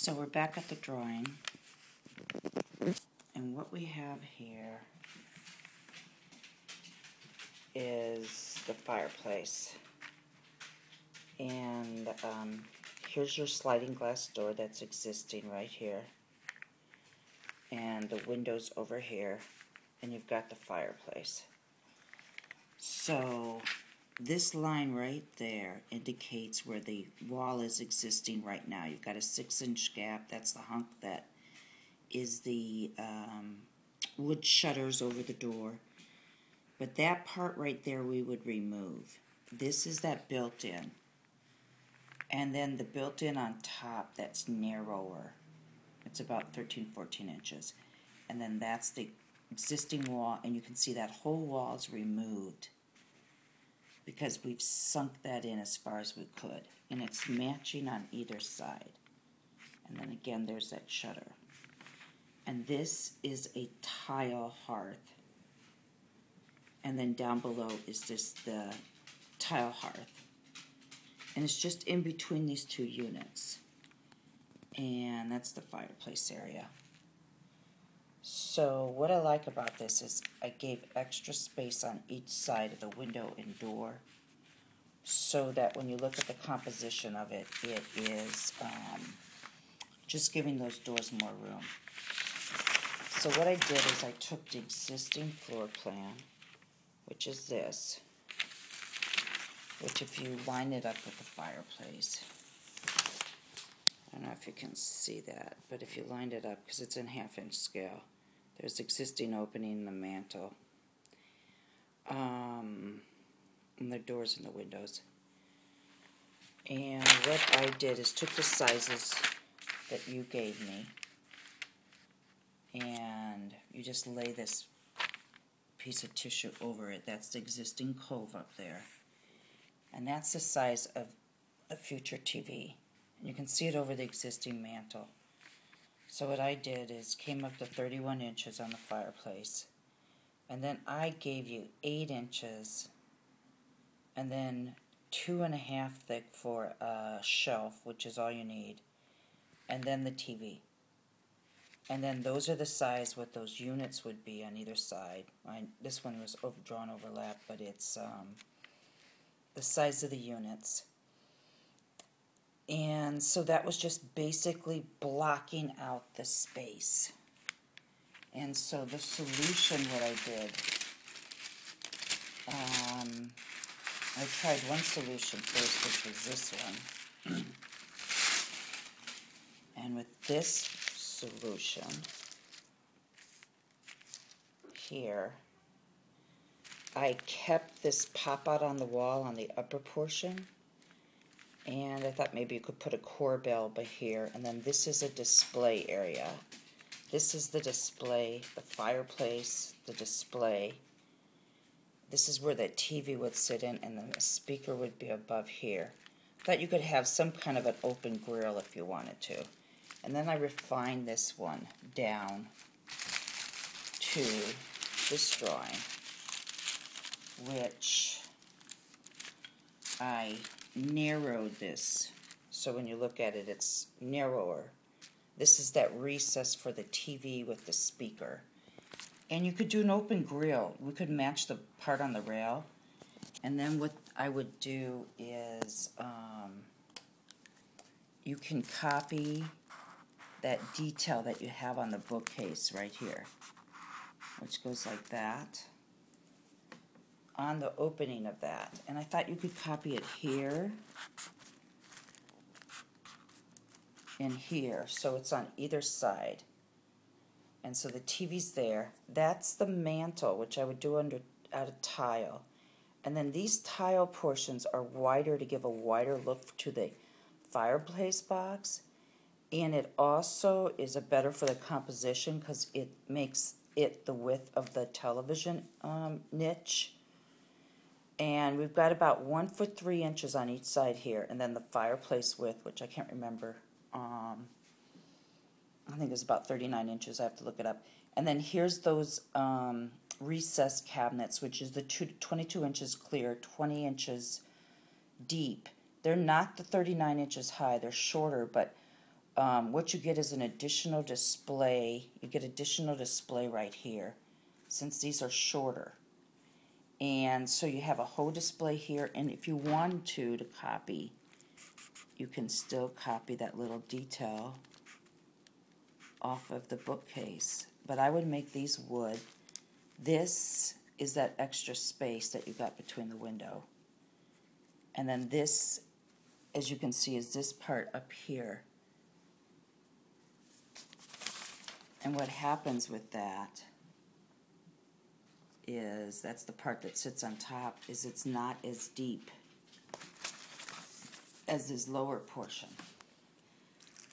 So we're back at the drawing, and what we have here is the fireplace. And here's your sliding glass door that's existing right here, and the windows over here, and you've got the fireplace. So this line right there indicates where the wall is existing right now. You've got a 6-inch gap. That's the hunk that is the wood shutters over the door. But that part right there we would remove. This is that built-in. And then the built-in on top that's narrower. It's about 13-14 inches. And then that's the existing wall, and you can see that whole wall is removed because we've sunk that in as far as we could. And it's matching on either side. And then again, there's that shutter. And this is a tile hearth. And then down below is just the tile hearth. And it's just in between these two units. And that's the fireplace area. So what I like about this is I gave extra space on each side of the window and door so that when you look at the composition of it, it is just giving those doors more room. So what I did is I took the existing floor plan, which is this, which if you line it up with the fireplace, I don't know if you can see that, but if you lined it up, because it's in 1/2-inch scale, there's existing opening in the mantle, and the doors and the windows. And what I did is took the sizes that you gave me, and you just lay this piece of tissue over it. That's the existing cove up there. And that's the size of a future TV. And you can see it over the existing mantle. So what I did is came up to 31 inches on the fireplace. And then I gave you 8 inches and then 2.5 thick for a shelf, which is all you need. And then the TV. And then those are the size what those units would be on either side. This one was drawn overlap, but it's the size of the units. And so that was just basically blocking out the space. And so the solution, what I did, I tried one solution first, which was this one. And with this solution here, I kept this pop out on the wall on the upper portion, and I thought maybe you could put a core bell by here, and then this is a display area. This is the display, the fireplace, the display. This is where the TV would sit in, and then the speaker would be above here. I thought you could have some kind of an open grill if you wanted to. And then I refined this one down to this drawing, which I narrowed this. So when you look at it, it's narrower. This is that recess for the TV with the speaker. And you could do an open grill. We could match the part on the rail. And then what I would do is you can copy that detail that you have on the bookcase right here, which goes like that, on the opening of that. And I thought you could copy it here and here, so it's on either side. And so the TV's there. That's the mantle, which I would do out of tile. And then these tile portions are wider to give a wider look to the fireplace box. And it also is a better for the composition because it makes it the width of the television niche. And we've got about 1 foot 3 inches on each side here, and then the fireplace width, which I can't remember. I think it's about 39 inches. I have to look it up. And then here's those recessed cabinets, which is the 22 inches clear, 20 inches deep. They're not the 39 inches high. They're shorter, but what you get is an additional display. You get additional display right here, since these are shorter. And so you have a whole display here, and if you want to copy, you can still copy that little detail off of the bookcase. But I would make these wood. This is that extra space that you got between the window. And then this, as you can see, is this part up here. And what happens with that is, that's the part that sits on top, is it's not as deep as this lower portion.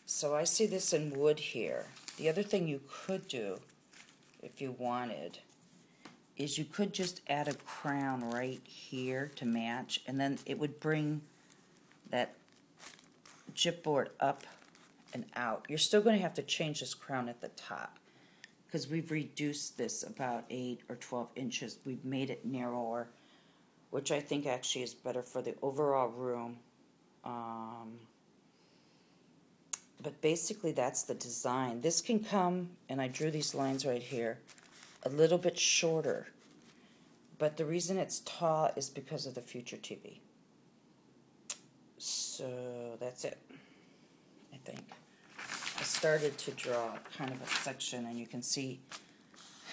So I see this in wood here. The other thing you could do, if you wanted, is you could just add a crown right here to match, and then it would bring that chipboard up and out. You're still going to have to change this crown at the top, because we've reduced this about 8 or 12 inches. We've made it narrower, which I think actually is better for the overall room. But basically that's the design. This can come, and I drew these lines right here, a little bit shorter. But the reason it's tall is because of the future TV. So that's it, I think. I started to draw kind of a section, and you can see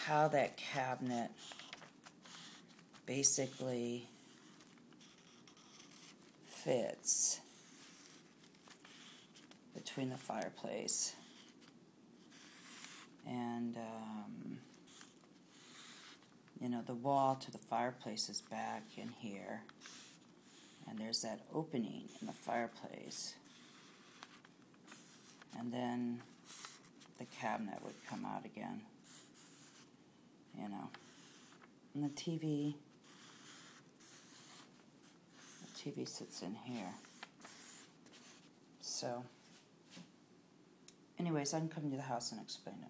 how that cabinet basically fits between the fireplace and you know, the wall to the fireplace is back in here, and there's that opening in the fireplace, and then the cabinet would come out again, you know, and the TV sits in here. So anyways, I can come to the house and explain it.